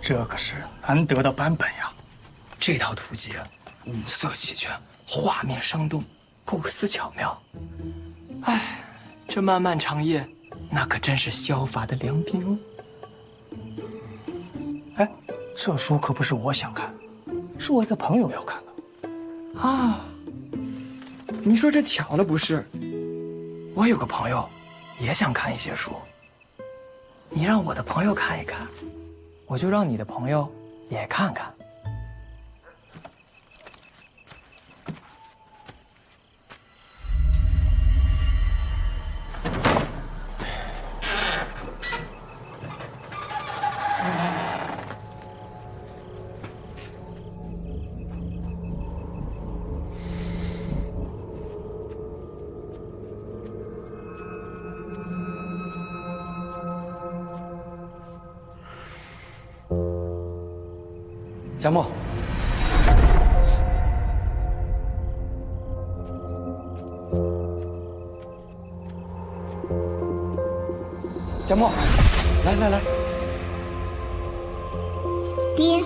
这可是难得的版本呀！这套图集五色齐全，画面生动，构思巧妙。哎，这漫漫长夜，那可真是削发的良宾哦。哎，这书可不是我想看，是我一个朋友要看的。啊，你说这巧了不是？我有个朋友，也想看一些书。你让我的朋友看一看，我就让你的朋友也看看。佳木，佳木，来来来，爹。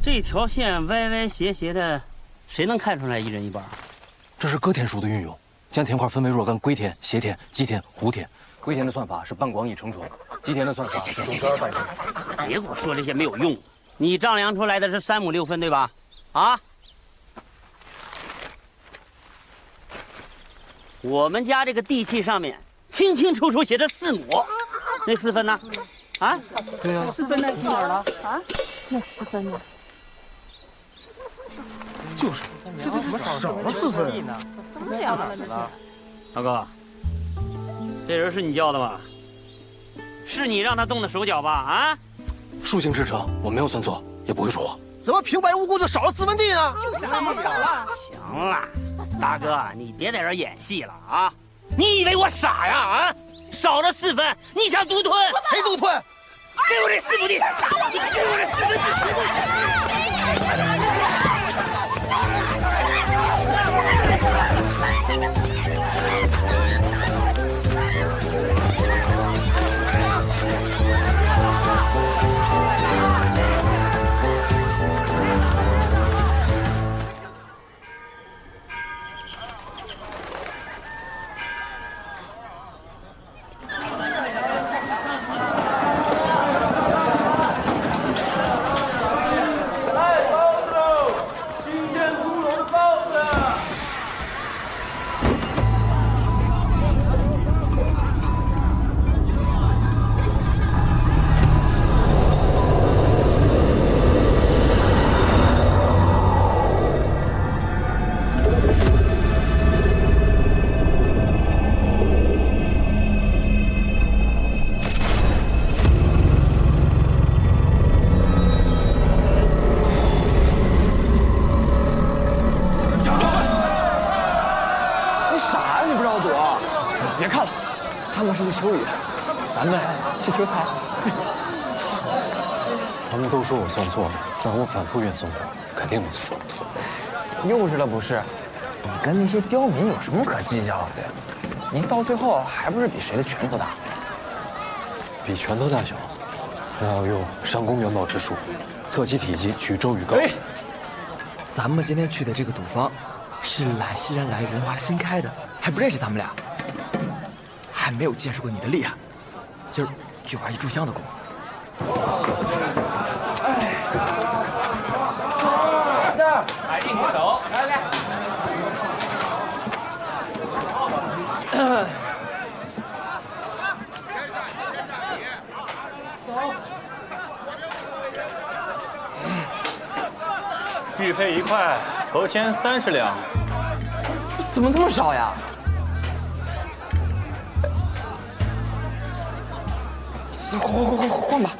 这条线歪歪斜斜的，谁能看出来一人一半？这是歌田术的运用，将田块分为若干归田、斜田、基田、弧田。归田的算法是半广乙成存，基田的算法是总2半成。别给我说这些没有用。你丈量出来的是3亩6分，对吧？啊？我们家这个地契上面清清楚楚写着4亩，那4分呢？啊？对呀，4分呢？去哪儿了？啊？那4分呢？就是，这怎么少了4分呢？怎么这样了？大哥，这人是你叫的吧？是你让他动的手脚吧？啊？数性至诚，我没有算错，也不会说谎。怎么平白无故就少了4分地呢？就是少了。行了，大哥，你别在这演戏了啊！你以为我傻呀？啊，少了4分，你想独吞？谁独吞？给我这4分地！你给我这4分地！别看了，他们是去求雨，咱们去求财。他们都说我算错了，但我反复运送货，肯定没错。幼稚了不是？你跟那些刁民有什么可计较的？您到最后还不是比谁的拳头大？比拳头大小，那要用上宫元宝之术，测其体积，取周与高。哎，咱们今天去的这个赌坊，是揽西人来人华新开的，还不认识咱们俩，还没有见识过你的厉害。今儿就玩一炷香的功夫。来，一起走，来。玉佩1块，头签30两。怎么这么少呀？换吧。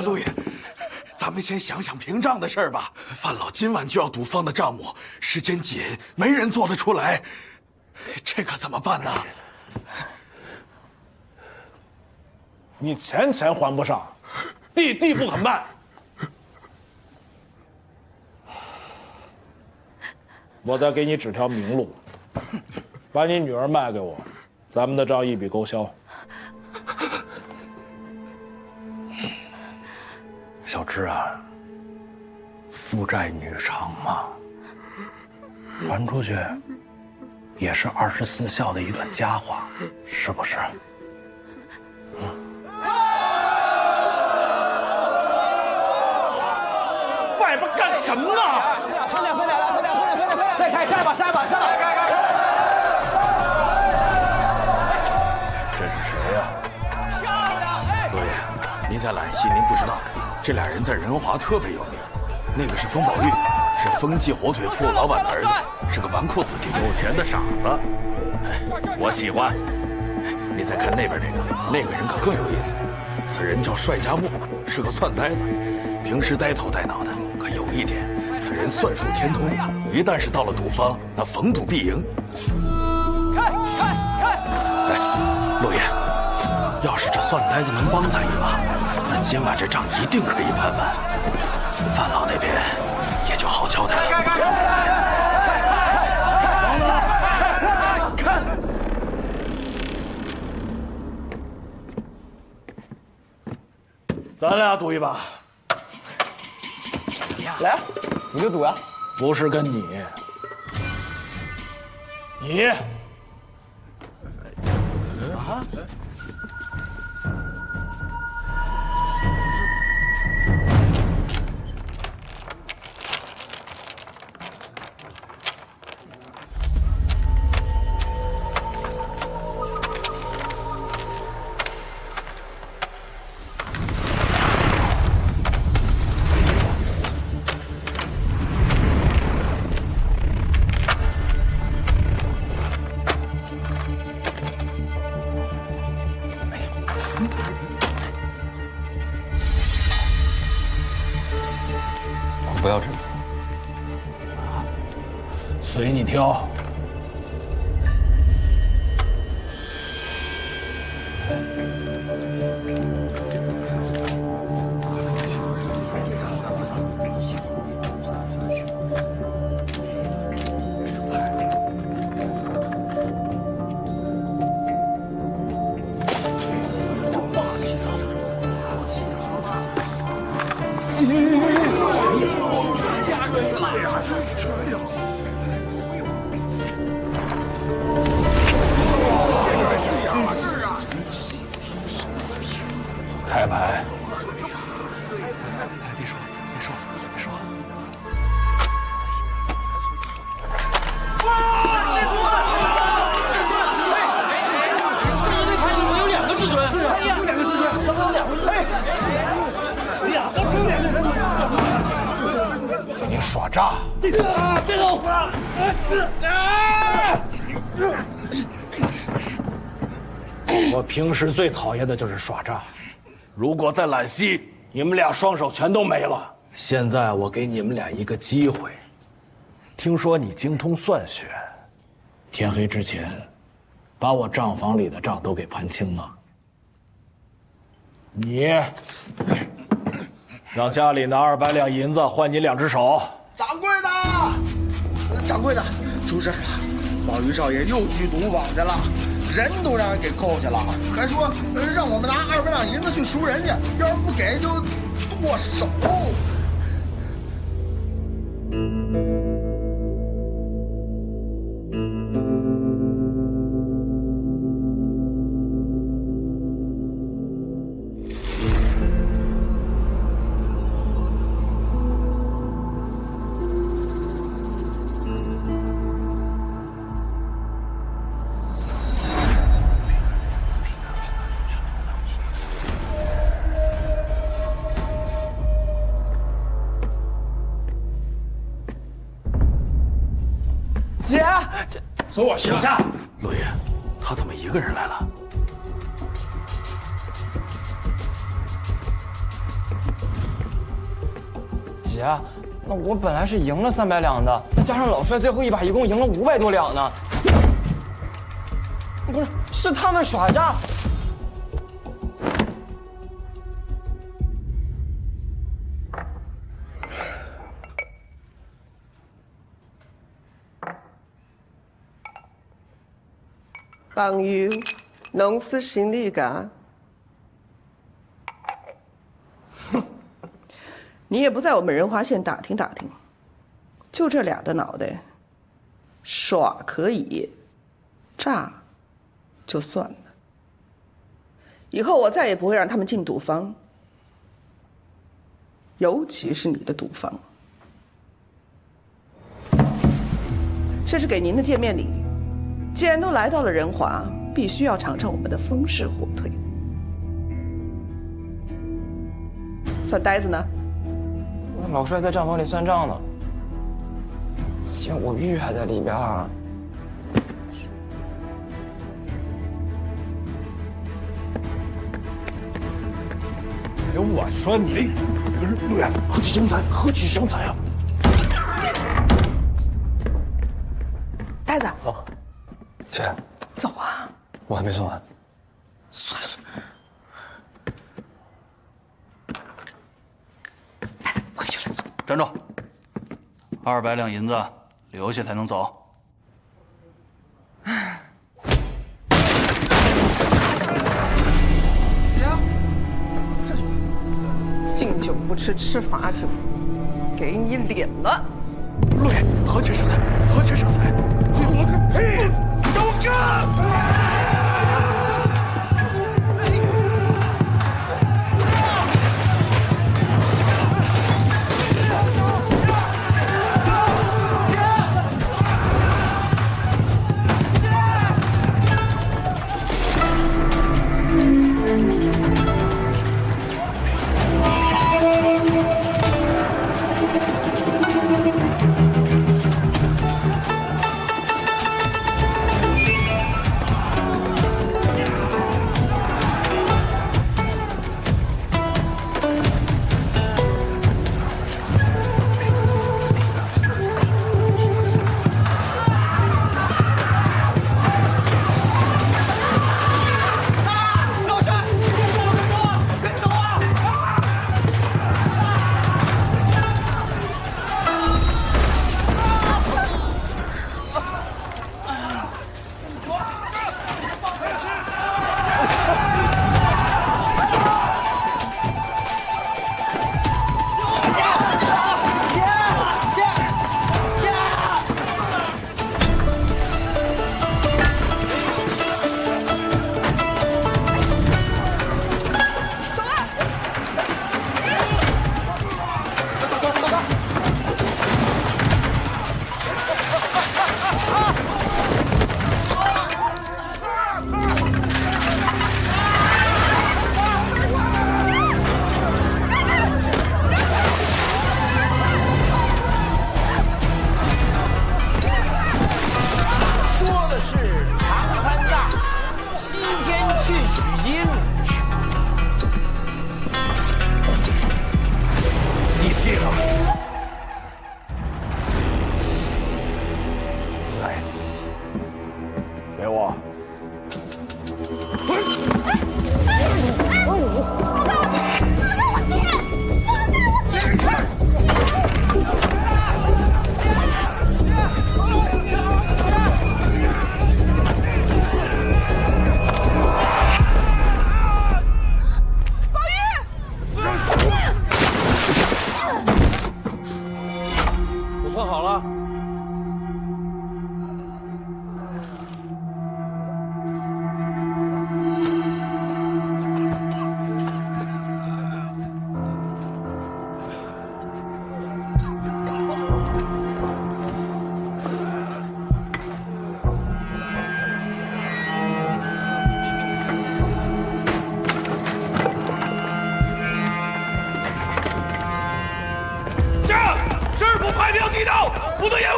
陆爷，咱们先想想平账的事儿吧。范老今晚就要赌坊的账目，时间紧，没人做得出来，这可怎么办呢？你钱还不上，地不肯卖。我再给你指条明路，把你女儿卖给我，咱们的账一笔勾销。小芝啊，父债女偿嘛，传出去也是24孝的一段佳话，是不是？外边干什么呢？分两，再开下吧。这是谁呀？罗爷，您在揽西，您不知道，这俩人在仁华特别有名。那个是风宝玉，是风记火腿铺老板的儿子，是个纨绔子弟，有钱的傻子，我喜欢。你再看那边那个人可更有意思。此人叫帅家木，是个算呆子，平时呆头呆脑的。可有一点，此人算术天通，一旦是到了赌坊，那逢赌必赢。看！哎，陆爷，要是这算呆子能帮咱一把，那今晚这账一定可以盘完，范老那边也就好交代了。看！咱俩赌一把。来，你就赌呀。不是跟你，你啊？不要这次，随你挑。开牌。别说，别说，别说。这一对牌你们有2个至尊，是啊，有2个至尊，怎么有2个至尊？谁呀？都只有2个至尊。你耍诈！别动！我平时最讨厌的就是耍诈。如果在揽溪，你们俩双手全都没了。现在我给你们俩一个机会。听说你精通算学，天黑之前，把我账房里的账都给盘清了。你让家里拿200两银子换你2只手。掌柜的，掌柜的，出事了！宝玉少爷又去赌坊去了，人都让人给扣去了，还说让我们拿200两银子去赎人家，要是不给就剁手。姐，坐下。陆爷，他怎么一个人来了？姐，那我本来是赢了300两的，那加上老帅最后一把，一共赢了500多两呢。不是，是他们耍诈。朋友，侬是心里个？哼，你也不在我们仁华县打听打听，就这俩的脑袋，耍可以，诈就算了。以后我再也不会让他们进赌坊，尤其是你的赌坊。这是给您的见面礼。既然都来到了仁华，必须要尝尝我们的风势火腿。算呆子呢？老帅在账房里算账呢。姐，我玉还在里边。哎，我说你，陆爷，何其相残，何其相残啊！呆子。好。姐，走啊！我还没算完。算了，回去了。站住！200两银子留下才能走。敬酒不吃吃罚酒，给你脸了。陆爷，何其生财，何其生财！我个屁！都干！不得延误，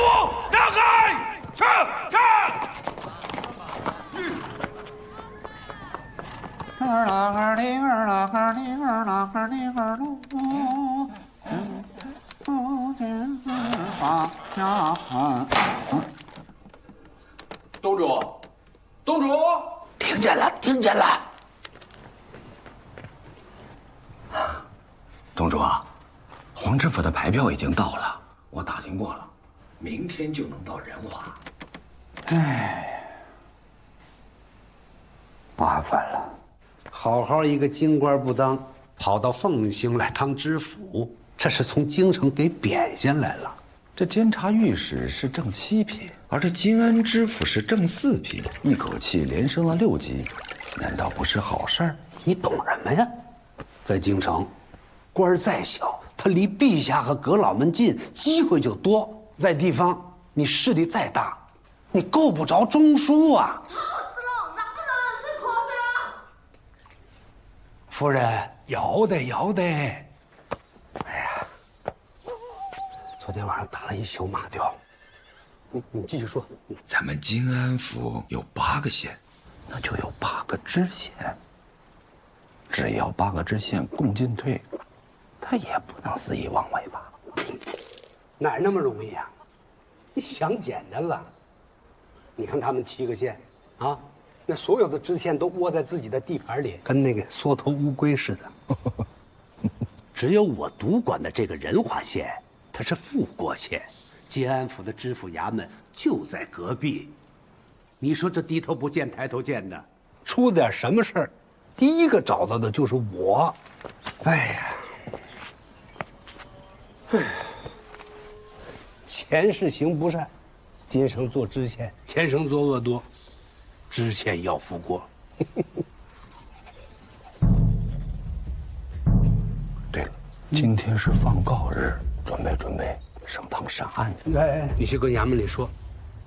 让开！撤！东主，东主，听见了，听见了。东主啊，黄知府的牌票已经到了，我打听过了，明天就能到仁华。哎，麻烦了，好好一个京官不当，跑到凤兴来当知府，这是从京城给贬下来了。这监察御史是正7品，而这金安知府是正4品，一口气连升了6级，难道不是好事儿？你懂什么呀？在京城，官儿再小，他离陛下和阁老们近，机会就多；在地方，你势力再大，你够不着中枢啊！吵死了，让不让人吹口水了？夫人，要得要得。哎呀，昨天晚上打了一宿马吊。你继续说。咱们金安府有8个县，那就有8个知县。只要8个知县共进退，他也不能肆意妄为吧？哪那么容易啊？你想简单了。你看他们7个县，啊，那所有的知县都窝在自己的地盘里，跟那个缩头乌龟似的。只有我独管的这个仁华县，它是副国县，金安府的知府衙门就在隔壁。你说这低头不见抬头见的，出点什么事儿，第一个找到的就是我。哎呀，前世行不善，今生做知县，前生作恶多，知县要负锅。对了，今天是放告日，准备升堂审案去。哎，你去跟衙门里说，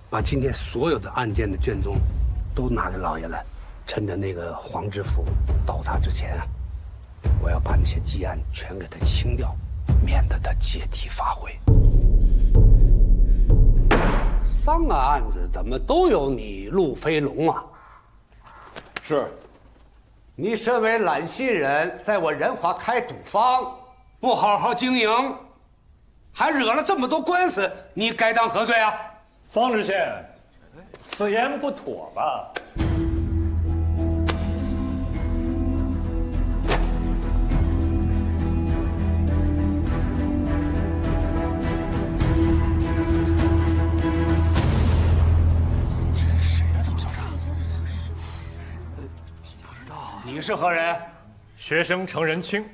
把今天所有的案件的卷宗都拿给老爷来，趁着那个黄知府到他之前啊，我要把那些积案全给他清掉，免得他借题发挥。3个案子怎么都有你陆飞龙啊？是，你身为揽溪人，在我仁华开赌坊，不好好经营，还惹了这么多官司，你该当何罪啊？方知县，此言不妥吧？你是何人？学生程仁清，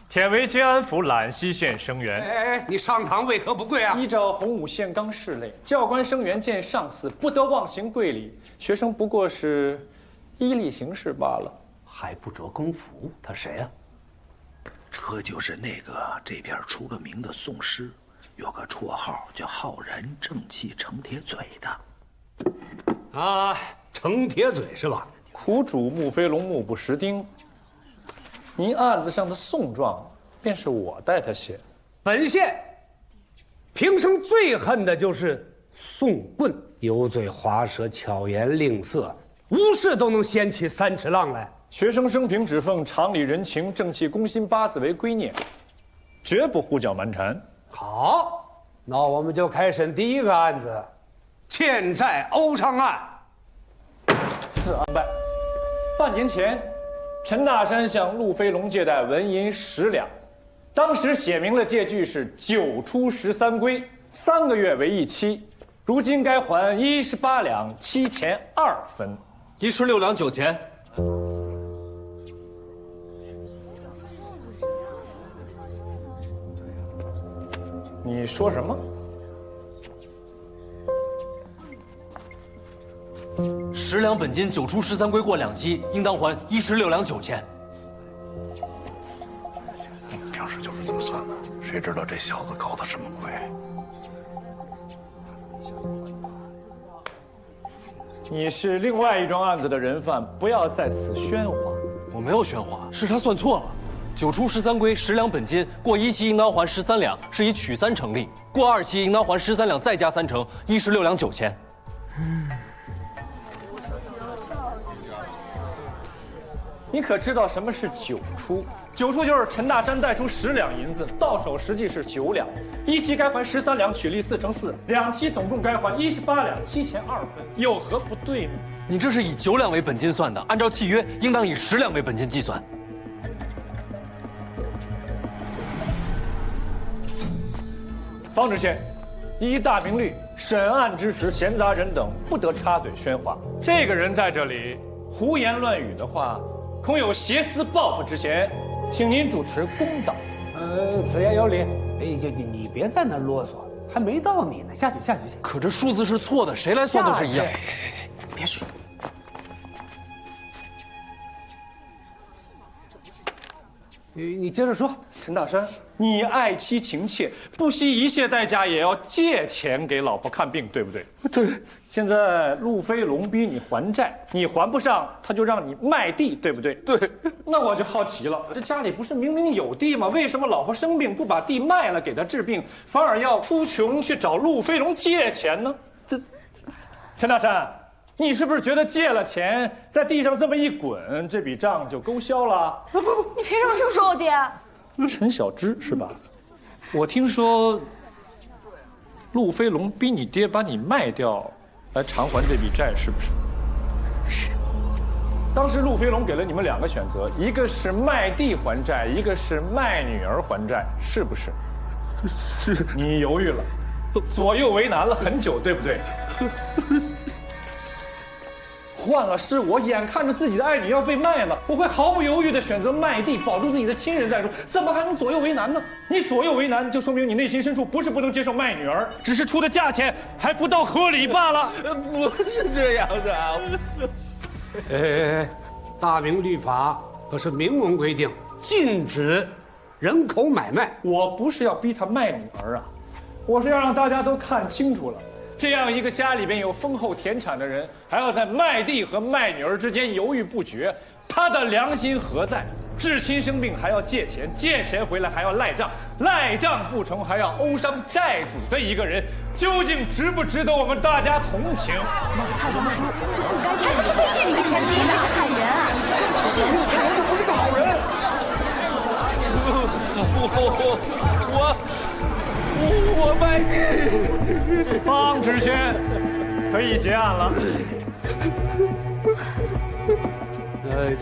忝为建安府揽溪县生员。哎，你上堂为何不跪啊？依照洪武宪纲事例，教官生员见上司不得妄行跪礼。学生不过是依例行事罢了，还不着公服。他谁呀？这就是那个这边出了名的宋师，有个绰号叫浩然正气程铁嘴的。啊，程铁嘴是吧？苦主穆飞龙目不识丁，您案子上的宋状便是我代他写。本县平生最恨的就是宋棍，油嘴滑舌，巧言令色，无事都能掀起3尺浪来。学生生平只奉常理人情、正气、公心8字为圭臬，绝不胡搅蛮缠。好，那我们就开审第1个案子，欠债欧偿案。此案办，半年前，陈大山向陆飞龙借贷纹银10两，当时写明了借据是9出13归，3个月为一期，如今该还18两7钱2分，16两9钱。你说什么？10两本金，9出13归过2期，应当还16两9钱。平时就是这么算的，谁知道这小子搞的什么鬼？你是另外一桩案子的人犯，不要在此喧哗。我没有喧哗，是他算错了。9出13归10两本金，过1期应当还13两，是以取3成立；过2期应当还13两，再加3成，16两9钱。你可知道什么是9出？9出就是陈大山贷出10两银子，到手实际是9两。1期该还13两，取利4乘4，2期总共该还18两7钱2分，有何不对呢？你这是以9两为本金算的，按照契约应当以10两为本金计算。方知县，依大明律，审案之时，闲杂人等不得插嘴喧哗。这个人在这里胡言乱语的话，恐有挟私报复之嫌，请您主持公道。此言有理。哎，你别在那啰嗦，还没到你呢。下去。可这数字是错的，谁来算都是一样。别说。你接着说。陈大山，你爱妻情切，不惜一切代价也要借钱给老婆看病，对不对？对。现在陆飞龙逼你还债，你还不上，他就让你卖地，对不对？对。那我就好奇了，这家里不是明明有地吗？为什么老婆生病不把地卖了给他治病，反而要哭穷去找陆飞龙借钱呢？这，陈大山，你是不是觉得借了钱在地上这么一滚，这笔账就勾销了？不，你凭什么这么说我爹？陈小芝是吧？我听说陆飞龙逼你爹把你卖掉，来偿还这笔债，是不是？是。当时陆飞龙给了你们2个选择，一个是卖地还债，一个是卖女儿还债，是不是？是。你犹豫了，左右为难了很久，对不对？换了是我，眼看着自己的爱女要被卖了，我会毫不犹豫地选择卖地，保住自己的亲人再说，怎么还能左右为难呢？你左右为难，就说明你内心深处不是不能接受卖女儿，只是出的价钱还不到合理罢了。不是这样的啊！大明律法可是明文规定，禁止人口买卖。我不是要逼他卖女儿啊，我是要让大家都看清楚了。这样一个家里边有丰厚田产的人，还要在卖地和卖女儿之间犹豫不决，他的良心何在？至亲生病还要借钱，借钱回来还要赖账，赖账不成还要殴伤债主的一个人，究竟值不值得我们大家同情？太当叔就不该这样，还是被业里钱你那是好人啊！是你看我就不是个好人。我卖地。方知县，可以结案了。那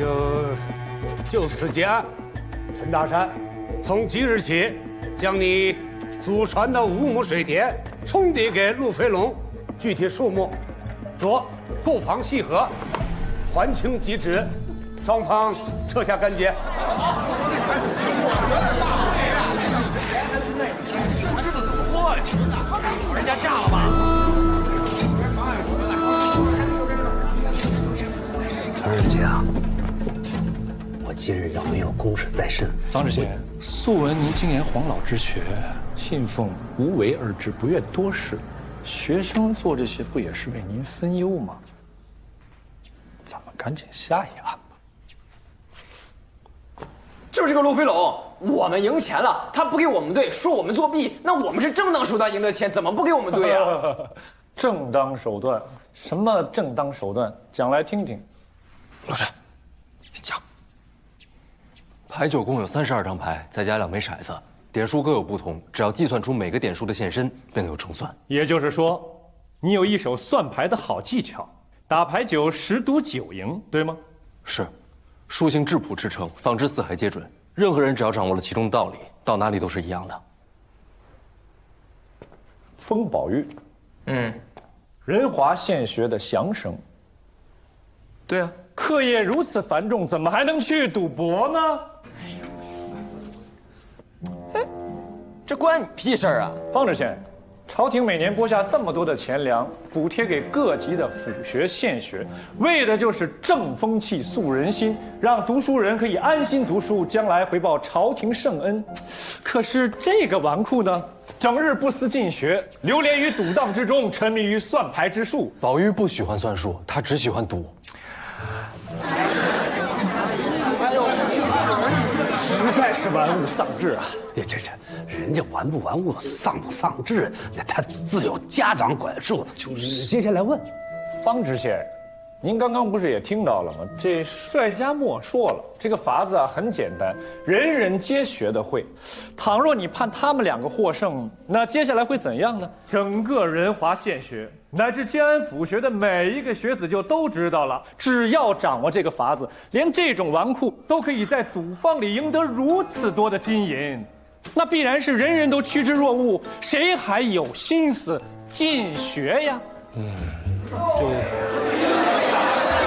就此结案。陈大山，从即日起，将你祖传的5亩水田冲抵给陆飞龙，具体数目着后方细核，还清即止。双方撤下干节。人家炸了吧？程仁杰啊，我今日要没有公事在身。方知县，素闻您精研黄老之学，信奉无为而治，不愿多事。学生做这些不也是为您分忧吗？咱们赶紧下一案吧。就是这个陆飞龙，我们赢钱了，他不给我们兑，说我们作弊，那我们是正当手段赢得钱，怎么不给我们兑啊？正当手段？什么正当手段？讲来听听。老师，你讲。牌九共有32张牌，再加2枚骰子，点数各有不同，只要计算出每个点数的现身，便有成算。也就是说，你有一手算牌的好技巧，打牌九10赌9赢，对吗？是。书行质朴之称，方知四海皆准。任何人只要掌握了其中的道理，到哪里都是一样的。风宝玉，仁华县学的详生。对啊，课业如此繁重，怎么还能去赌博呢？这关你屁事儿啊！方知县，朝廷每年拨下这么多的钱粮，补贴给各级的府学、县学，为的就是正风气、肃人心，让读书人可以安心读书，将来回报朝廷圣恩。可是这个纨绔呢，整日不思进学，流连于赌档之中，沉迷于算牌之术。宝玉不喜欢算术，他只喜欢赌。实在是玩物丧志啊！这人家玩不玩物、丧不丧志，他自有家长管束。就是接下来问，方知县，您刚刚不是也听到了吗？这帅家墨说了，这个法子啊很简单，人人皆学得会。倘若你判他们2个获胜，那接下来会怎样呢？整个仁华县学乃至建安府学的每一个学子就都知道了，只要掌握这个法子，连这种纨绔都可以在赌坊里赢得如此多的金银，那必然是人人都趋之若鹜，谁还有心思进学呀？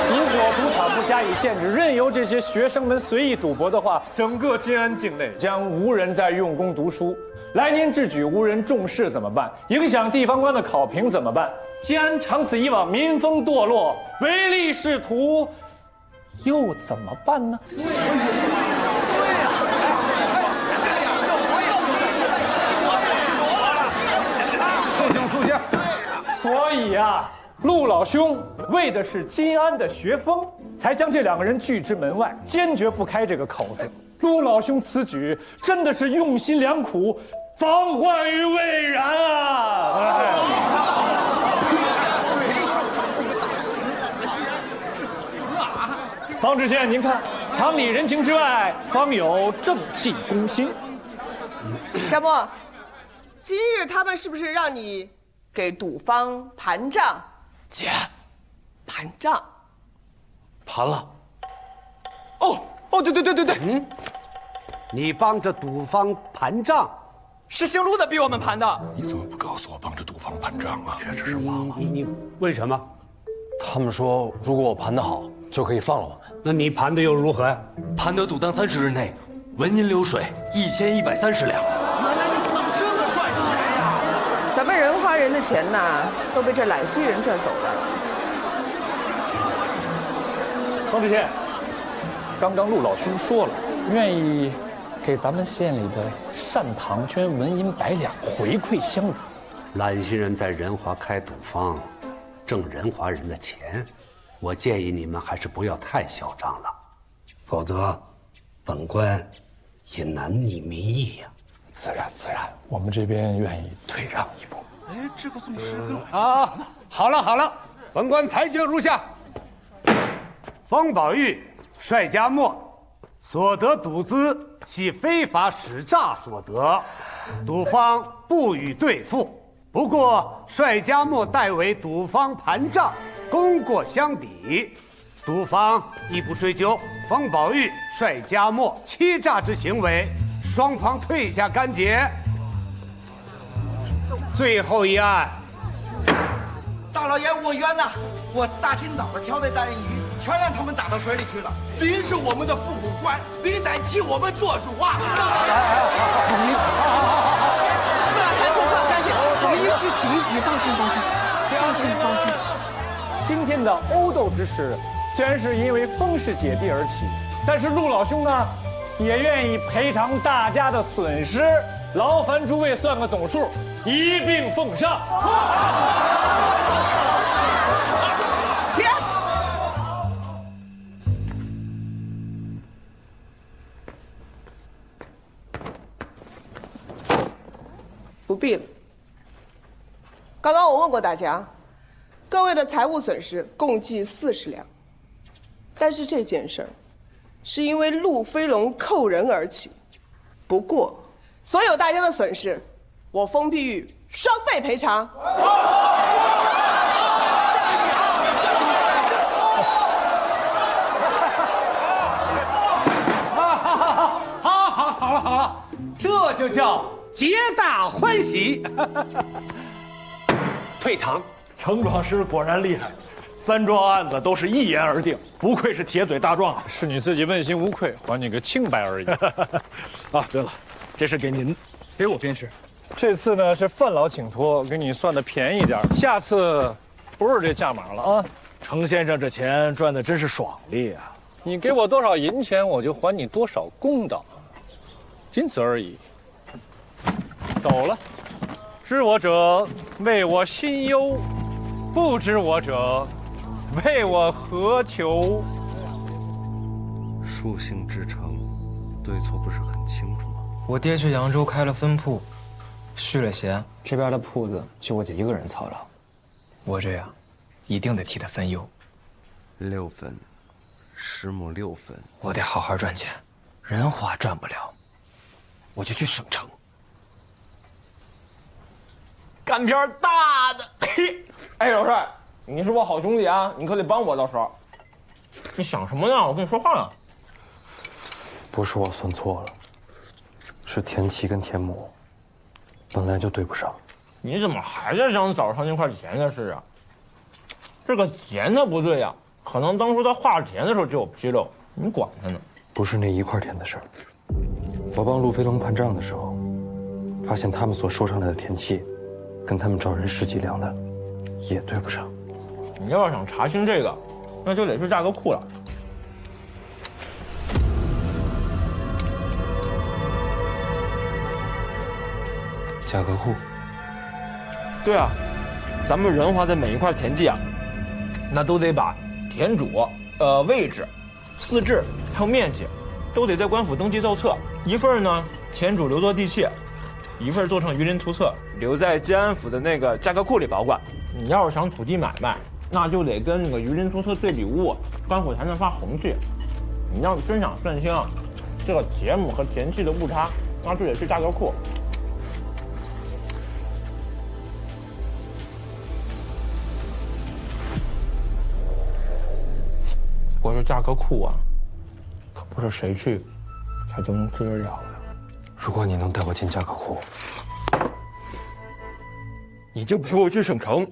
如果赌场不加以限制，任由这些学生们随意赌博的话，整个建安境内将无人再用功读书，来年制举无人重视怎么办？影响地方官的考评怎么办？建安长此以往民风堕落，唯利是图，又怎么办呢？肃静！所以啊，陆老兄为的是金安的学风，才将这2个人拒之门外，坚决不开这个口子。陆老兄此举真的是用心良苦，防患于未然啊！方知县，您看，常理人情之外，方有正气攻心。夏沫，今日他们是不是让你给赌坊盘账？姐，盘账。盘了。哦，对，你帮着赌坊盘账，是姓陆的逼我们盘的。你怎么不告诉我帮着赌坊盘账啊？确实是忘了。你为什么？他们说，如果我盘得好，就可以放了我们。那你盘的又如何呀？盘得赌当30日内文银流水1130两。原来你们这么赚钱呀！咱们仁华人的钱呐，都被这揽溪人赚走了。方知县，刚刚陆老兄说了，愿意给咱们县里的善堂捐文银100两回馈乡子。揽溪人在仁华开赌坊，挣仁华人的钱，我建议你们还是不要太嚣张了，否则本官也难逆民意呀。自然，我们这边愿意退让一步。哎，这个宋诗跟啊，好了，本官裁决如下：方宝玉、帅家墨所得赌资系非法使诈所得，赌方不予兑付。不过帅家墨代为赌方盘账，功过相抵，赌方亦不追究方宝玉、帅家墨欺诈之行为，双方退下干节。最后一案，大老爷，我冤呐！我大清早的挑的大鲟鱼，全让他们打到水里去了。您是我们的副捕官，您得替我们做主啊！相信，于是情急，抱歉。今天的殴斗之事，虽然是因为风氏姐弟而起，但是陆老兄呢，也愿意赔偿大家的损失。劳烦诸位算个总数，一并奉上。不必了。刚刚我问过大家，各位的财务损失共计40两，但是这件事儿是因为陆飞龙扣人而起。不过，所有大家的损失，我封碧玉双倍赔偿。好了，这就叫皆大欢喜。退堂。程壮师果然厉害，3桩案子都是一言而定，不愧是铁嘴大壮啊！是你自己问心无愧，还你个清白而已。啊，对了，这是给您，给我便是。这次呢是范老请托，给你算的便宜点，下次不是这价码了啊！程先生这钱赚的真是爽利啊！你给我多少银钱，我就还你多少公道，仅此而已。走了，知我者为我心忧，不知我者为我何求？书信至诚，对错不是很清楚吗？我爹去扬州开了分铺，续了弦，这边的铺子就我姐一个人操劳。我这样，一定得替他分忧。 6分，师母6分。我得好好赚钱，人华赚不了，我就去省城干片大的。哎，老帅，你是我好兄弟啊，你可得帮我到时候。你想什么呢？我跟你说话呢。不是我算错了，是田七跟田母本来就对不上。你怎么还在想早上那块田的事啊？这个田他不对呀，可能当初他画田的时候就有纰漏，你管他呢？不是那一块田的事儿。我帮陆飞龙盘账的时候，发现他们所收上来的田契，跟他们找人10几两的也对不上。你要是想查清这个，那就得去价格库了。价格库？对啊，咱们仁华的每一块田地啊，那都得把田主、位置、四制还有面积，都得在官府登记造册。一份呢，田主留作地契；一份做成鱼鳞图册，留在建安府的那个价格库里保管。你要是想土地买卖，那就得跟那个鱼鳞图册对比物，官府才能发红契。你要是真想算清这个田亩和田契的误差，那就得去价格库。我说价格库啊，可不是谁去才都能知得了的。如果你能带我进价格库，你就陪我去省城。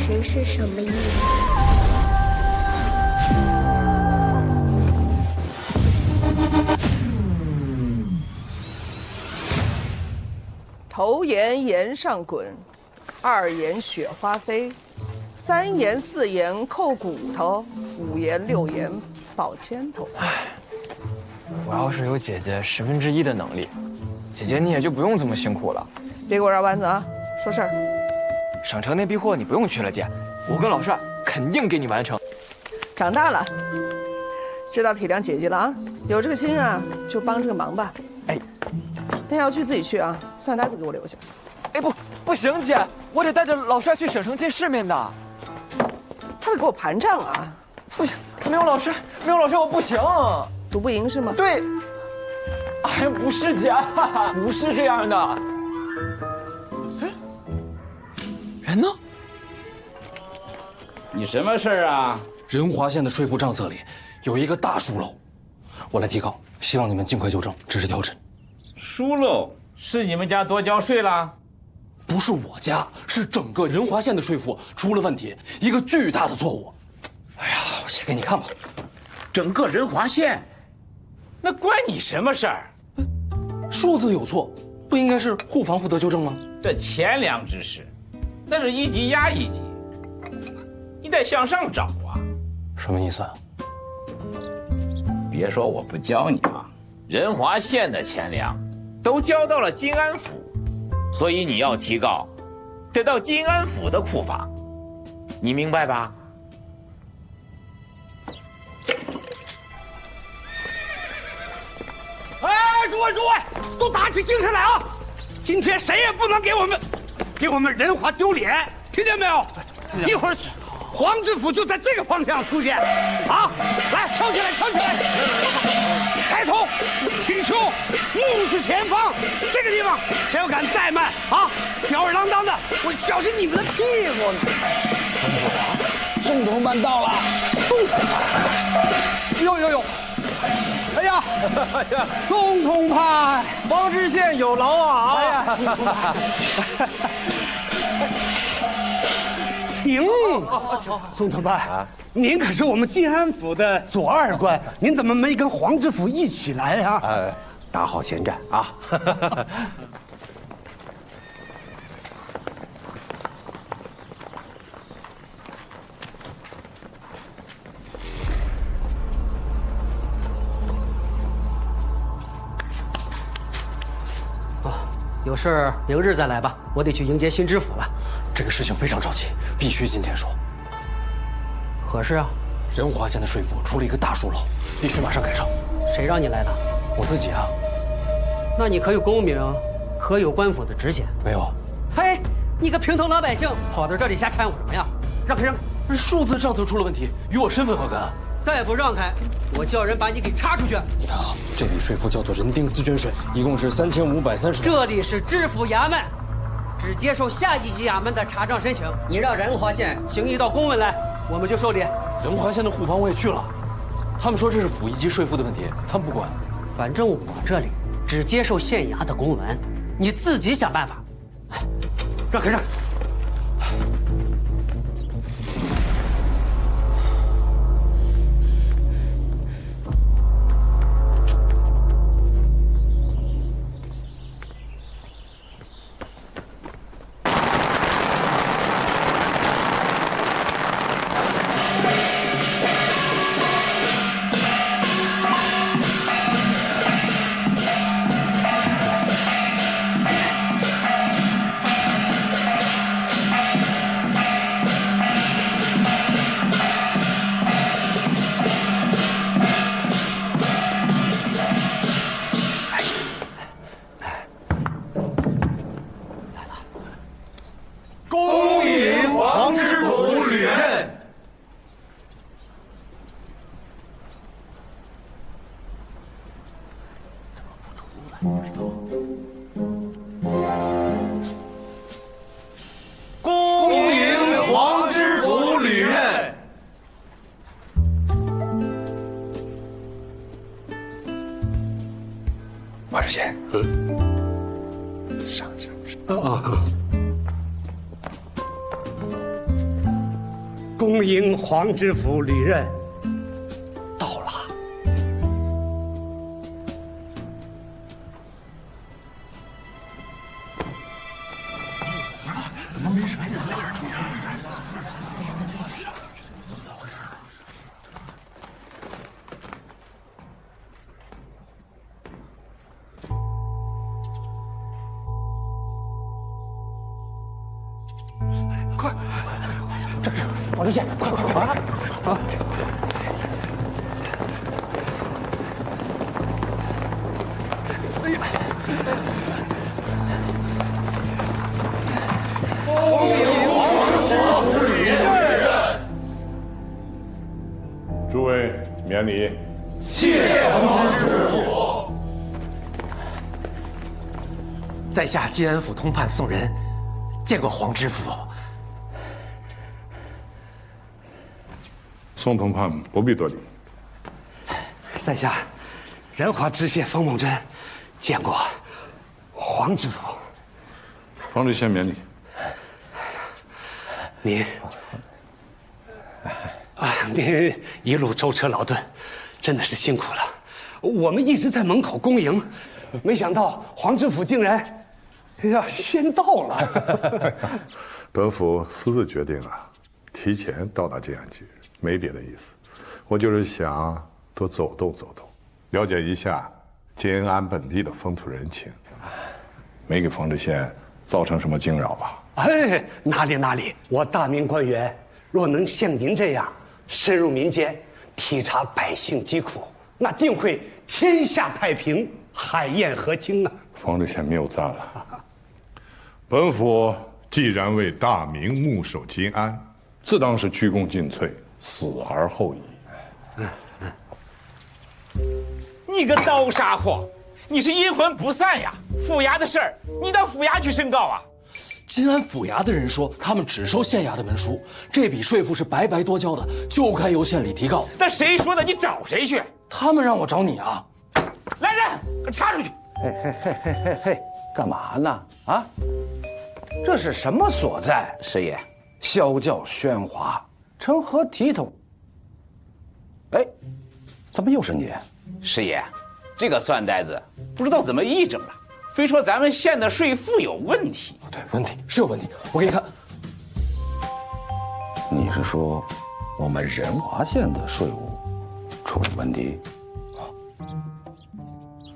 神是什么意思？头言岩上滚，二言雪花飞，三言四言扣骨头，五言六言抱肩头。我要是有姐姐1/10的能力，姐姐你也就不用这么辛苦了。别给我绕弯子啊！说事儿。省城那批货你不用去了，姐，我跟老帅肯定给你完成。长大了，知道体谅姐姐了啊！有这个心啊，就帮这个忙吧。哎，那要去自己去啊，蒜呆子给我留下。哎，不行，姐，我得带着老帅去省城见世面的。他得给我盘账啊！不行，没有老帅我不行。赌不赢是吗？对。哎，不是姐，不是这样的。哎，人呢？你什么事儿啊？仁华县的税赋账册里有一个大疏漏，我来提告，希望你们尽快纠正，支持调整。疏漏是你们家多交税啦？不是我家，是整个仁华县的税赋出了问题，一个巨大的错误。哎呀，我写给你看吧。整个仁华县，那关你什么事儿？数字有错，不应该是户房负责纠正吗？这钱粮之事，那是一级压一级，你得向上找啊。什么意思啊？别说我不教你啊，仁华县的钱粮都交到了金安府，所以你要提告，得到金安府的库房，你明白吧？哎，诸位，都打起精神来啊！今天谁也不能给我们仁华丢脸，听见没有？一会儿黄知府就在这个方向出现，啊！来，跳起来，跳起来！抬头，挺胸，目视前方。这个地方，谁要敢怠慢啊，吊儿郎当的，我小心你们的屁股！宋同伴到了，宋同伴，哟！哎呀，宋同伴，方知县有劳啊！哎呀，宋同伴，停！宋同伴，您可是我们金安府的左二官，您怎么没跟黄知府一起来啊？打好前站啊！有事儿明日再来吧，我得去迎接新知府了。这个事情非常着急，必须今天说。何事啊？仁华县的税赋出了一个大疏漏，必须马上改正。谁让你来的？我自己啊。那你可有功名，可有官府的职衔？没有。嘿，你个平头老百姓，跑到这里瞎掺和什么呀？让开，让开！数字账册出了问题，与我身份何干？再不让开，我叫人把你给插出去！你看啊，这笔税赋叫做人丁私捐税，一共是3530。这里是知府衙门，只接受下一级衙门的查账申请。你让仁华县行一道公文来，我们就受理。仁华县的户房我也去了，他们说这是府一级税赋的问题，他们不管。反正我这里只接受县衙的公文，你自己想办法。让开，让开！恭迎黄知府履任。马知县，上。恭迎黄知府履任。到了。快，这王知县，快啊！啊！哎呀！恭迎黄知府履任。诸位免礼。谢黄知府。在下晋安府通判宋仁，见过黄知府。宋通判不必多礼。在下仁华知县方梦真，见过黄知府。方知县免礼。您一路舟车劳顿，真的是辛苦了。我们一直在门口恭迎，没想到黄知府竟然要先到了。本府私自决定啊，提前到达晋安局，没别的意思，我就是想多走动走动，了解一下晋安本地的风土人情，没给方知县造成什么惊扰吧？哎，哪里，我大明官员若能像您这样深入民间，体察百姓疾苦，那定会天下太平，海晏和亲啊！方知县谬赞了。本府既然为大明牧守晋安，自当是鞠躬尽瘁，死而后已。你个刀杀货，你是阴魂不散呀！府衙的事儿，你到府衙去申告啊！晋安府衙的人说，他们只收县衙的文书，这笔税赋是白白多交的，就该由县里提告。那谁说的？你找谁去？他们让我找你啊！来人，给插出去！嘿，干嘛呢？啊，这是什么所在？师爷，萧教喧哗，成何体统？哎，怎么又是你？师爷，这个算呆子不知道怎么议政了，非说咱们县的税赋有问题。对，问题是有问题，我给你看。你是说我们仁华县的税务出了问题？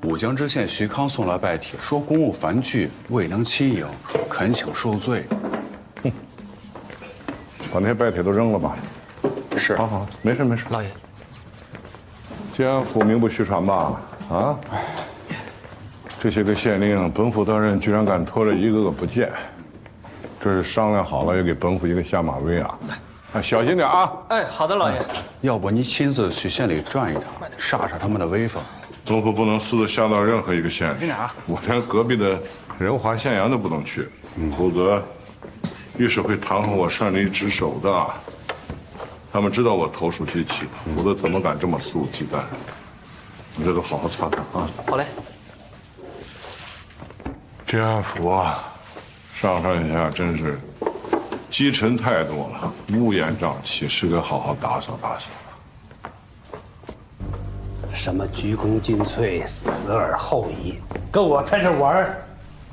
武江知县徐康送来拜帖，说公务繁剧未能亲迎，恳请恕罪。把那些拜帖都扔了吧。是。好，没事。老爷，晋安府名不虚传吧？啊，这些个县令，本府大人居然敢拖着一个个不见，这是商量好了要给本府一个下马威啊！小心点啊！哎，好的，老爷。要不您亲自去县里转一趟，煞煞他们的威风。本府不能私自下到任何一个县里。去哪儿？我连隔壁的仁华县衙都不能去，否则御史会弹劾我擅离职守的。他们知道我投鼠忌器，否则怎么敢这么肆无忌惮？你这都好好擦擦啊！好嘞。晋安府啊，上下真是积尘太多了，乌烟瘴气，是该好好打扫打扫。什么鞠躬尽瘁，死而后已，跟我在这玩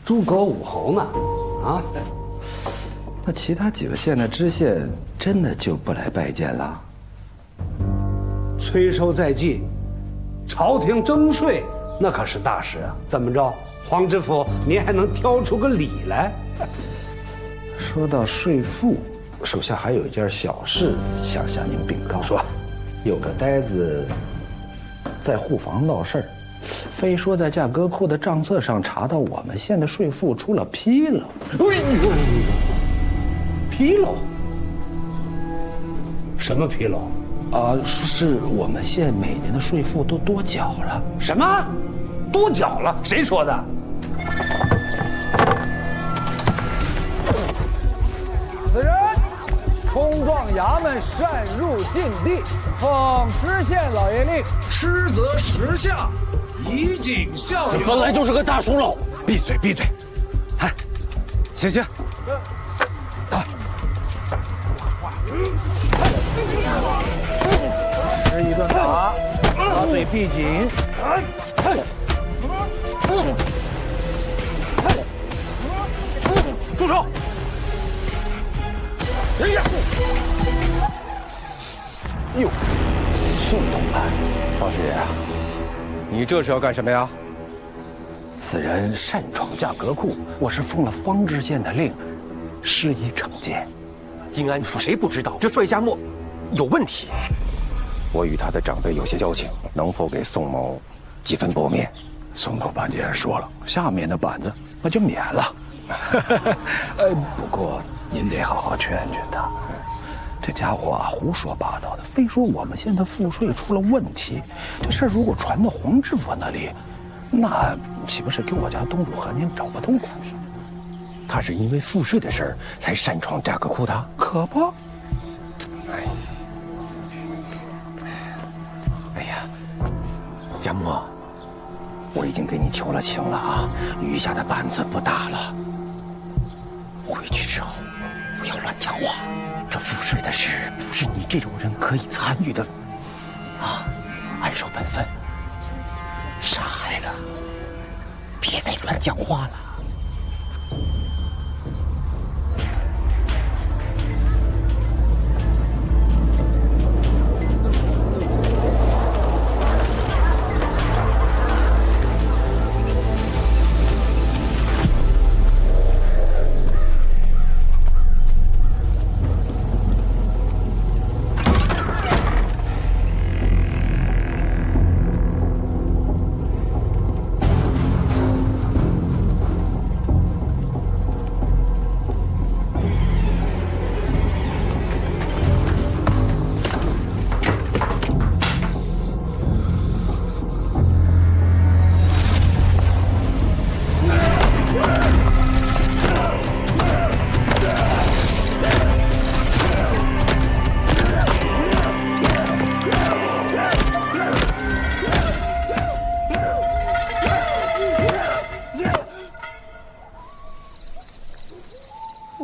诸葛武侯呢？啊？那其他几个县的知县真的就不来拜见了？催收在即，朝廷征税那可是大事啊！怎么着，黄知府，您还能挑出个理来？说到税赋，手下还有一件小事想向您禀告。说，有个呆子在户房闹事儿，非说在价格库的账册上查到我们县的税赋出了纰漏。纰漏？什么纰漏？说是我们县每年的税赋都多缴了。什么？多缴了？谁说的？此人冲撞衙门，擅入禁地，奉知县老爷令，失责10项，以儆效尤。本来就是个大疏漏。闭嘴！哎，行。吃一顿打，把嘴闭紧。住手！哎呀！哟，宋东判，方师爷，你这是要干什么呀？此人擅闯价格库，我是奉了方知县的令，施以惩戒。金安府谁不知道这帅家墨有问题？我与他的长辈有些交情，能否给宋某几分薄面？宋东判既然说了，下面的板子那就免了。不过您得好好劝劝他，这家伙啊胡说八道的，非说我们县的赋税出了问题。这事儿如果传到黄知府那里，那岂不是给我家东主和您找不痛苦？他是因为赋税的事儿才擅闯价格库的，可不。哎呀，家墨，我已经给你求了情了啊，余下的板子不大了。回去之后不要乱讲话，这赋税的事不是你这种人可以参与的啊！按守本分，傻孩子，别再乱讲话了。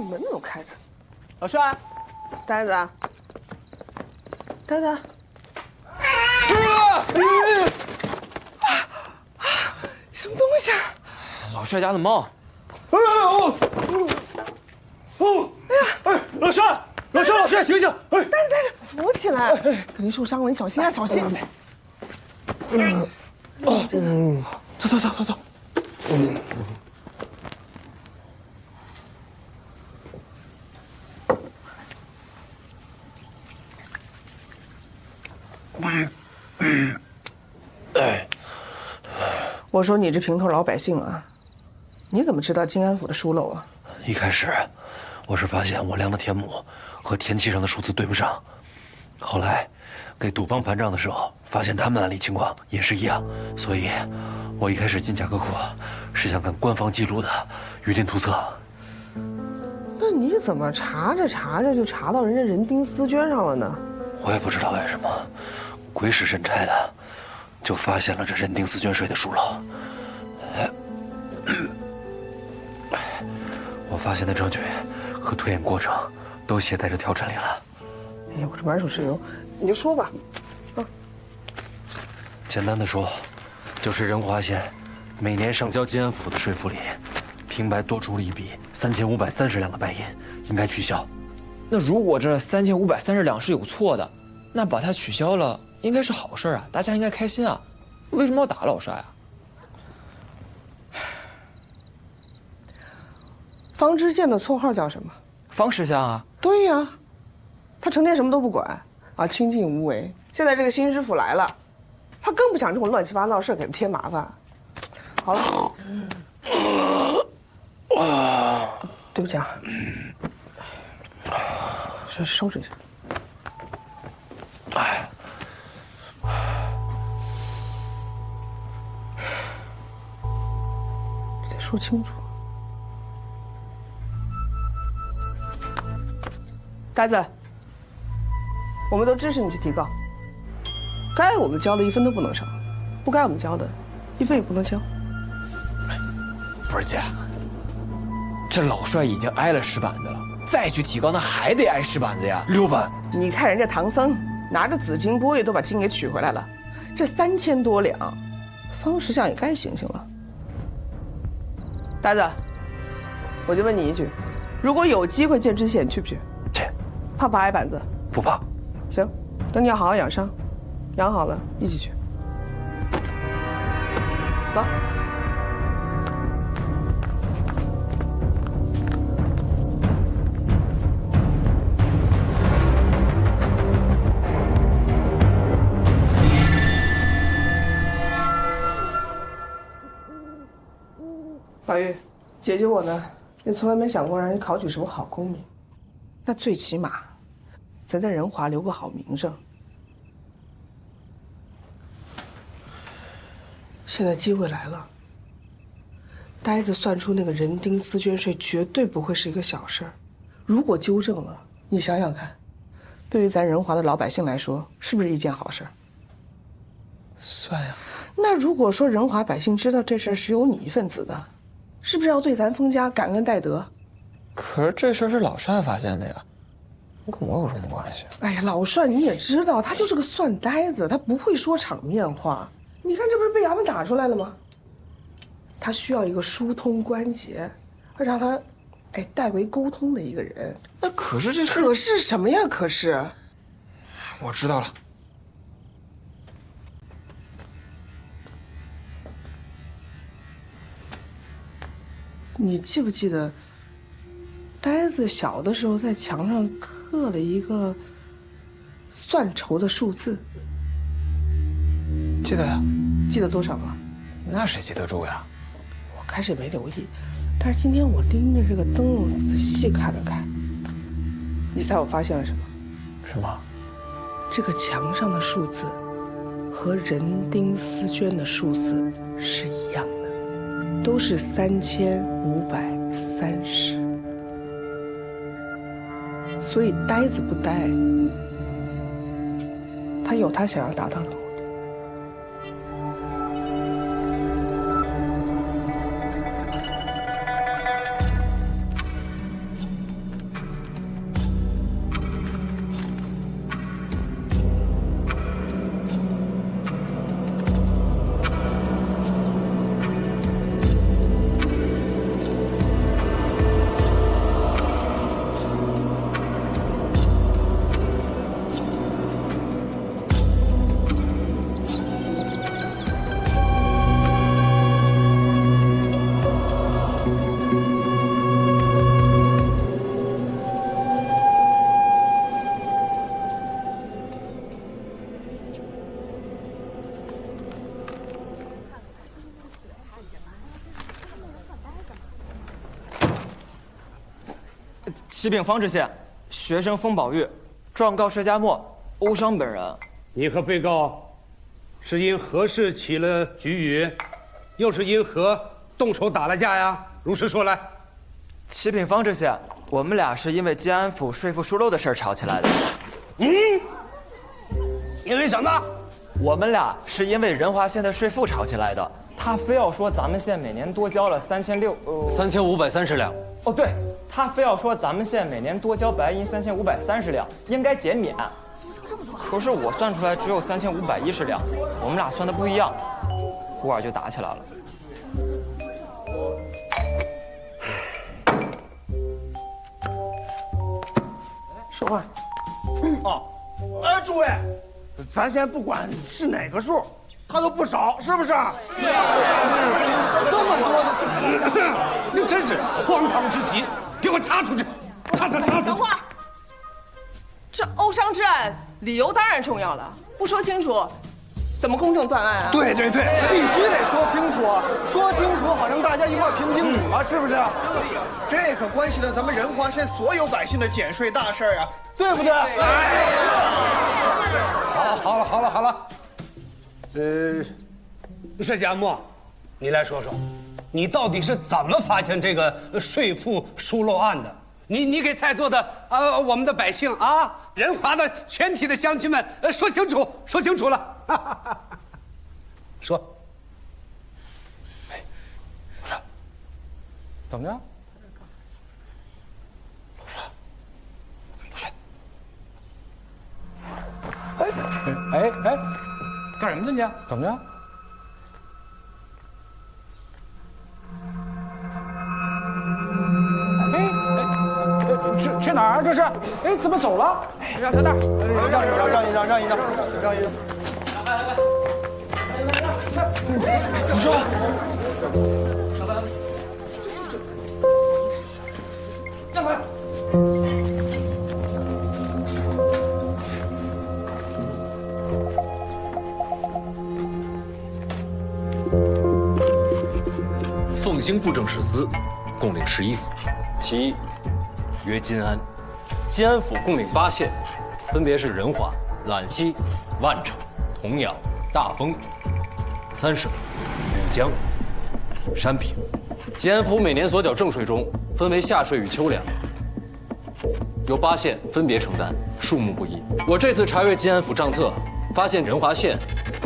门怎么开着？老帅，呆子，呆子，什么东西啊？老帅家的猫。老帅，老帅，醒醒！呆子，扶起来，肯定受伤了，你小心啊，小心。走。我说你这平头老百姓啊，你怎么知道金安府的疏漏啊？一开始，我是发现我量的田亩和田契上的数字对不上，后来给赌方盘账的时候，发现他们案例情况也是一样，所以，我一开始进价格库是想看官方记录的鱼鳞图册。那你怎么查着就查到人家人丁丝绢上了呢？我也不知道为什么，鬼使神差的，就发现了这人丁丝绢税的疏漏。我发现的证据和推演过程都写在这条陈里了。哎呀，我这满手是油，你就说吧。简单的说，就是仁华县每年上交金安府的税赋里，平白多出了一笔3530两的白银，应该取消。那如果这3530两是有错的，那把它取消了应该是好事啊，大家应该开心啊。为什么要打老帅啊？方知县的绰号叫什么？方识相啊。对呀，他成天什么都不管啊，清静无为。现在这个新师傅来了，他更不想这种乱七八糟的事给他添麻烦。好了，对不起啊，收拾一下。得说清楚。呆子，我们都支持你去提告，该我们交的1分都不能少，不该我们交的1分也不能交。不是姐，这老帅已经挨了10板子了，再去提高那还得挨10板子呀。6板，你看人家唐僧拿着紫金钵也都把金给取回来了，这3000多两，方石相也该醒醒了。呆子，我就问你一句，如果有机会见知县，你去不去？去。怕不怕挨板子？不怕。行，等你要好好养伤，养好了一起去。走。宝玉，姐姐我呢，也从来没想过让你考取什么好功名，那最起码，咱在仁华留个好名声。现在机会来了，呆子算出那个人丁私捐税绝对不会是一个小事儿，如果纠正了，你想想看，对于咱仁华的老百姓来说，是不是一件好事？算呀。那如果说仁华百姓知道这事儿是有你一份子的，是不是要对咱封家感恩戴德？可是这事儿是老帅发现的呀，跟我有什么关系？哎呀，老帅你也知道，他就是个算呆子，他不会说场面话。你看这不是被衙门打出来了吗？他需要一个疏通关节，让他，代为沟通的一个人。那可是这可是什么呀？可是，我知道了。你记不记得，呆子小的时候在墙上刻了一个算筹的数字？记得呀。记得多少吗？那谁记得住呀？我开始也没留意，但是今天我拎着这个灯笼仔细看了看，你猜我发现了什么？什么？这个墙上的数字和人丁丝绢的数字是一样的。都是3530，所以呆子不呆，他有他想要达到的目的。启禀方知县，学生封宝玉状告薛家墨殴伤本人。你和被告是因何事起了局语，又是因何动手打了架呀？如实说来。启禀方知县，我们俩是因为建安府税赋疏漏的事儿吵起来的。因为什么？我们俩是因为仁华县的税赋吵起来的。他非要说咱们县每年多交了3530两。哦，对，他非要说咱们县每年多交白银3530两，应该减免。可是我算出来只有3510两，我们俩算的不一样，忽而就打起来了。说话。诸位，咱先不管是哪个数，他都不少，是不是？是啊。这么多的钱，你真是荒唐之极！给我查出去！查出去！等会儿，这殴伤之案理由当然重要了，不说清楚，怎么公正断案啊？对对对，必须得说清楚，说清楚好让大家一块评评理啊，是不是？这可关系到咱们仁华县所有百姓的减税大事啊，对不对？好了，薛家墨，你来说说，你到底是怎么发现这个税赋疏漏案的？你给在座的我们的百姓啊，仁华的全体的乡亲们说清楚了。说。陆帅，怎么着？陆帅，干什么呢你？怎么着？去哪儿啊？这是？哎，怎么走了？让条道，让一让。你说。让开！奉兴布政使司，共领11府，其一曰金安。金安府共领8县，分别是仁华、兰溪、万城、童阳、大丰、三省、禹江、山平。金安府每年所缴正税中，分为夏税与秋粮，由8县分别承担，数目不一。我这次查阅金安府账册，发现仁华县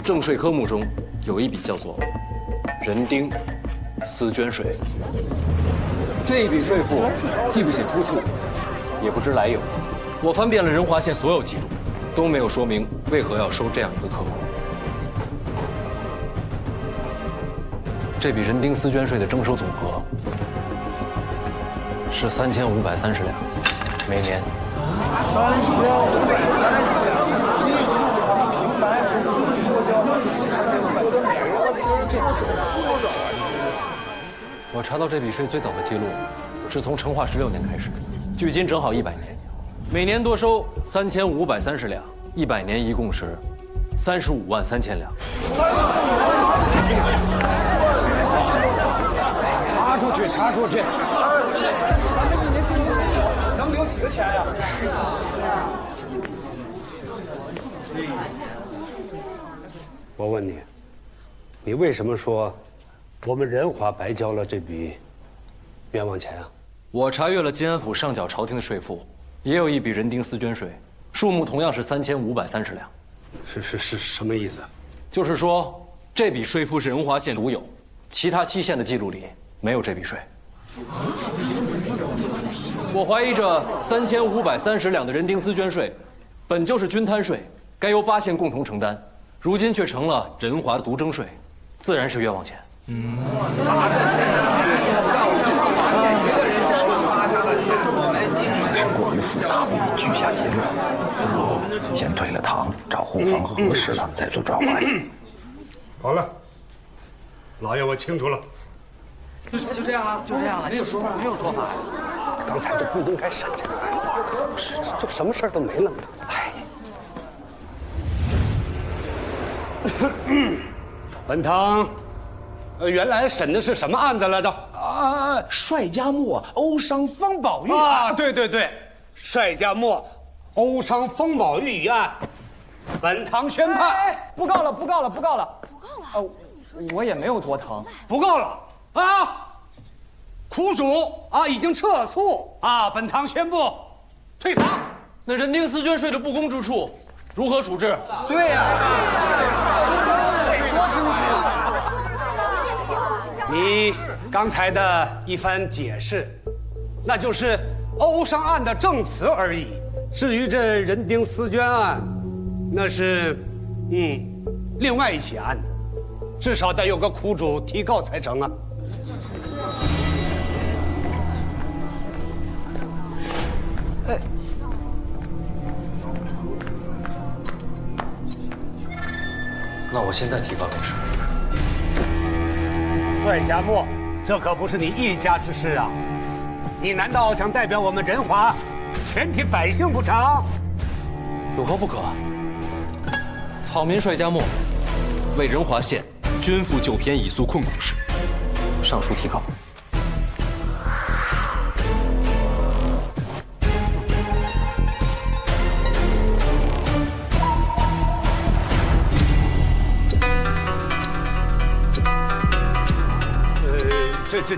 正税科目中有一笔叫做人丁丝绢税。这一笔税赋既不写出处，也不知来由。我翻遍了仁华县所有记录，都没有说明为何要收这样一个科目。这笔人丁丝绢税的征收总额是3530两，每年。我查到这笔税最早的记录是从成化16年开始，距今正好100年，每年多收3530两，100年一共是353000两。查出去！能领几个钱呀？我问你，你为什么说我们仁华白交了这笔冤枉钱啊？我查阅了金安府上缴朝廷的税赋，也有一笔人丁丝绢税，数目同样是3530两。是什么意思？就是说这笔税赋是仁华县独有，其他7县的记录里没有这笔税。我怀疑这3530两的人丁丝绢税，本就是均摊税，该由8县共同承担，如今却成了仁华独征税，自然是冤枉钱。此事过于复杂，不宜居下结论。不如先退了堂，找户方核实了再做转换。好了，老爷，我清楚了。就这样了，就这样了，没有说法，刚才就不应该审这个案子，就什么事儿都没了。哎，本堂，原来审的是什么案子来着？帅家墨殴伤方宝玉啊！对，帅家墨殴伤方宝玉一案，本堂宣判。不告了！我也没有多疼。不告了啊！苦主啊，已经撤诉啊！本堂宣布退堂。那人丁丝绢税的不公之处，如何处置？对呀，得说清楚。你刚才的一番解释，那就是殴伤案的证词而已。至于这人丁丝绢案，那是另外一起案子，至少得有个苦主提告才成啊。那我现在提告便是。帅家墨，这可不是你一家之事啊！你难道想代表我们仁华全体百姓不成？有何不可？草民帅家墨为仁华县均负9篇以诉困苦事，上书提告。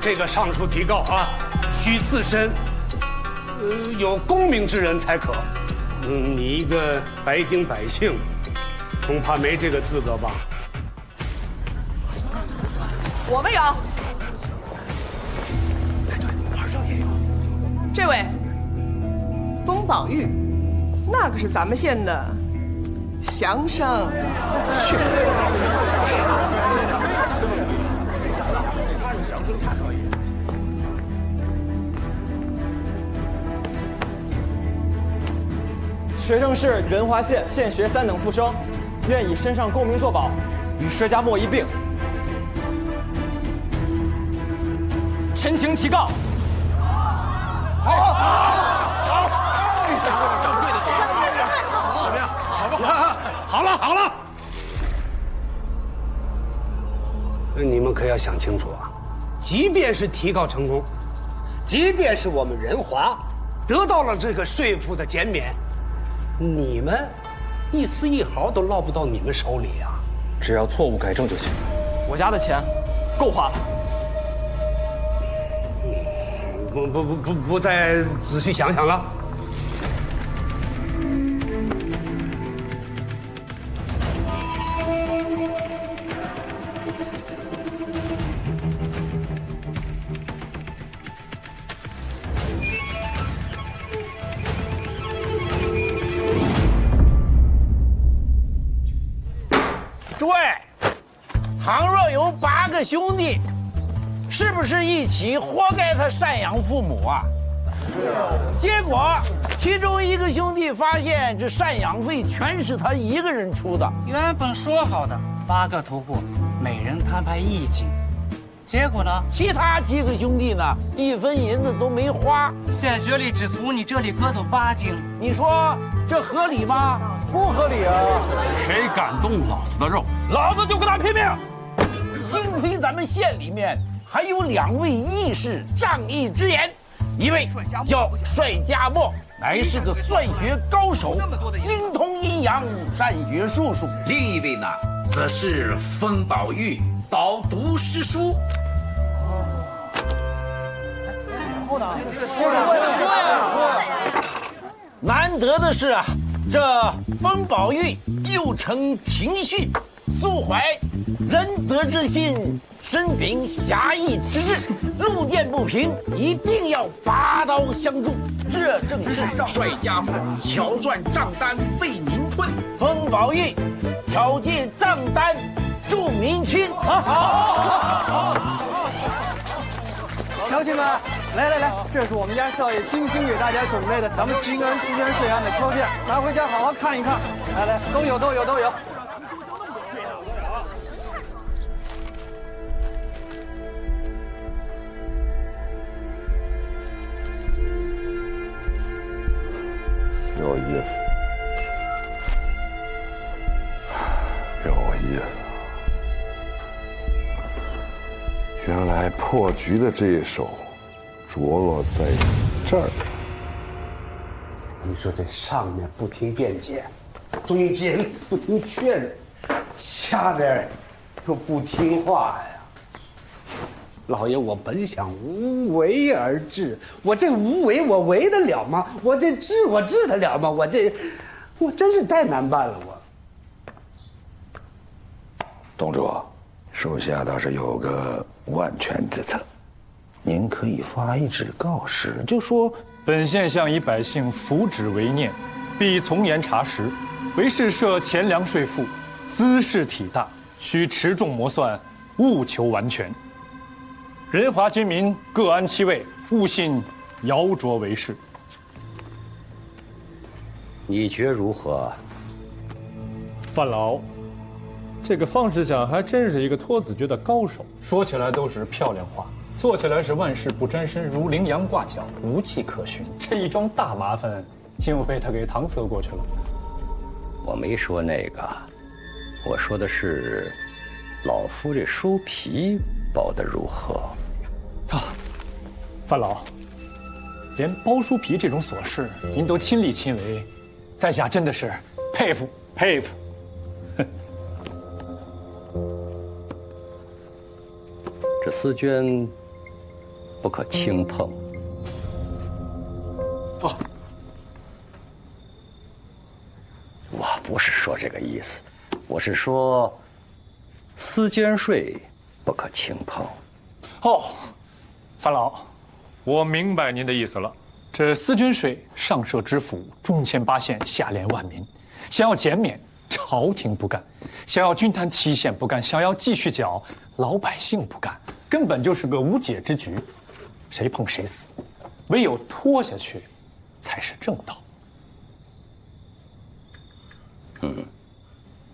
这个上书提告啊，需自身有功名之人才可。你一个白丁百姓，恐怕没这个资格吧？我们有。马上也有。这位，风宝玉，那可是咱们县的响声。去。学生是仁华县现学3等复生，愿以身上功名作保，与施家墨一并。陈情提告。好了，你们可要想清楚啊！即便是提告成功，即便是我们仁华得到了这个税赋的减免，你们一丝一毫都落不到你们手里啊！只要错误改正就行。我家的钱够花了。不再仔细想想了。诸位，倘若有8个兄弟，是不是一起活该他赡养父母啊？结果其中一个兄弟发现这赡养费全是他一个人出的。原本说好的8个屠户，每人摊派1斤，结果呢？其他几个兄弟呢，1分银子都没花。县学里只从你这里割走8斤，你说这合理吗？不合理啊！谁敢动老子的肉，老子就跟他拼命！幸亏咱们县里面还有2位义士仗义直言，一位叫帅家墨，乃是个算学高手，精通阴阳，善学术数；另一位呢，则是封宝玉，饱读诗书。难得的是啊，这封宝玉又承庭训，素怀仁德之心，身秉侠义之志，路见不平一定要拔刀相助。这正是帅家伙巧算账单为民困，封宝玉巧借账单助民亲。好。乡亲们，来，这是我们家少爷精心给大家准备的咱们金安书院税案的条件，拿回家好好看一看。来，都有。有意思。原来破局的这一手，着落在这儿。你说这上面不听辩解，中间不听劝，下边又不听话呀！老爷，我本想无为而治，我这无为我为得了吗？我这治我治得了吗？我真是太难办了董主，属下倒是有个万全之策，您可以发一纸告示，就说本县向以百姓福祉为念，必从严查实，为市设钱粮税赋，兹事体大，需持重磨算，务求完全。仁华军民各安其位，勿信摇酌为是。你觉如何？范老，这个方士长还真是一个托子诀的高手，说起来都是漂亮话，做起来是万事不沾身，如羚羊挂角，无迹可寻。这一桩大麻烦，竟被他给搪塞过去了。我没说那个，我说的是老夫这书皮包得如何？范老，连包书皮这种琐事您都亲力亲为，在下真的是佩服。这丝绢不可轻碰。我不是说这个意思，我是说丝绢税不可轻碰。范老，我明白您的意思了。这丝绢税上设知府，中牵8县，下连万民，想要减免，这朝廷不干，想要军坛提县不干，想要继续剿老百姓不干，根本就是个无解之局，谁碰谁死，唯有拖下去，才是正道。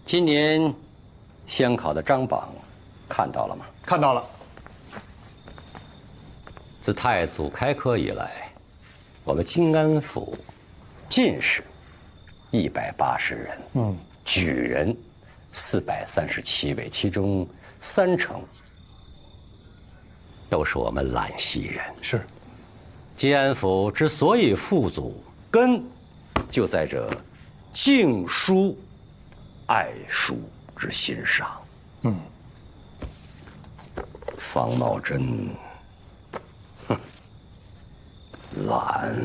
今年乡考的张榜看到了吗？看到了。自太祖开科以来，我们金安府进士180人，举人437位，其中30%都是我们兰溪人。是，金安府之所以富足，根就在这敬书、爱书之心上。方茂贞，懒，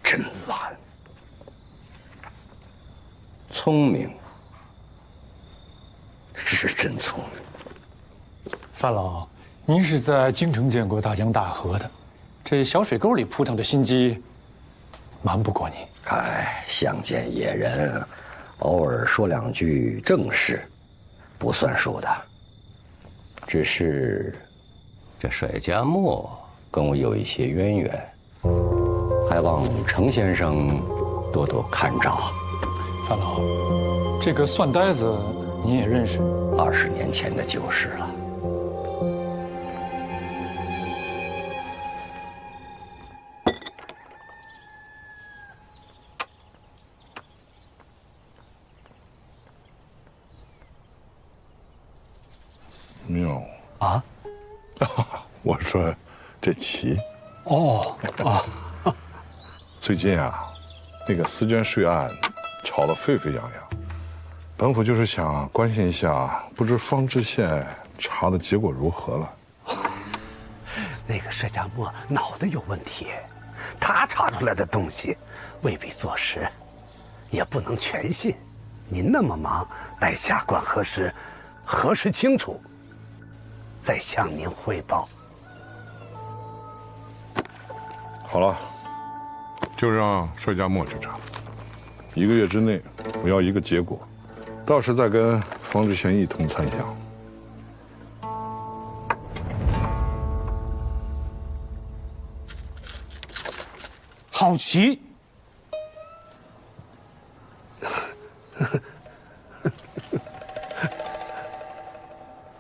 真懒。聪明，是真聪明。范老，您是在京城见过大江大河的，这小水沟里扑腾的心机，瞒不过您。哎，相见野人，偶尔说两句正事，不算数的。只是这水家墨跟我有一些渊源，还望程先生多多看照。范老，这个蒜呆子您也认识？20年前的旧事了。妙啊！我说这棋最近啊，那个私捐税案吵得沸沸扬扬，本府就是想关心一下，不知方知县查的结果如何了？那个税家墨脑袋有问题，他查出来的东西未必坐实，也不能全信。您那么忙，待下官核实清楚，再向您汇报。好了，就让税家墨去查，1个月之内我要一个结果，到时再跟方知县一同参详。好棋。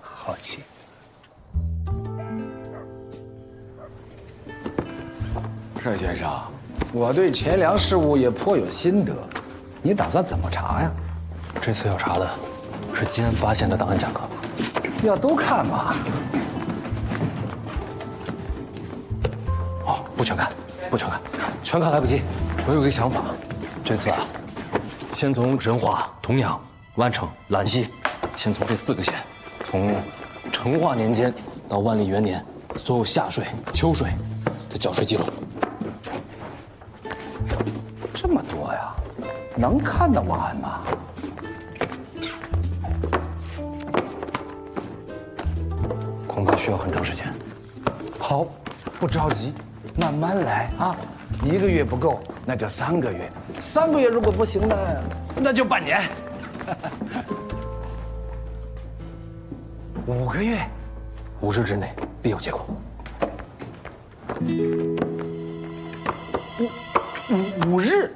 好棋。帅先生，我对钱粮事务也颇有心得，你打算怎么查呀？这次要查的是金安8县的档案夹克。要都看嘛。哦，不全看，不全看，全看来不及。我有个想法，这次啊，先从仁化、同阳、万城、兰溪，先从这4个县，从成化年间到万历元年，所有夏税、秋税的缴税记录。这么多呀，能看得完吗？恐怕需要很长时间。好，不着急，慢慢来啊。1个月不够，那就3个月；3个月如果不行呢，那就半年。5个月，5日之内必有结果。5日。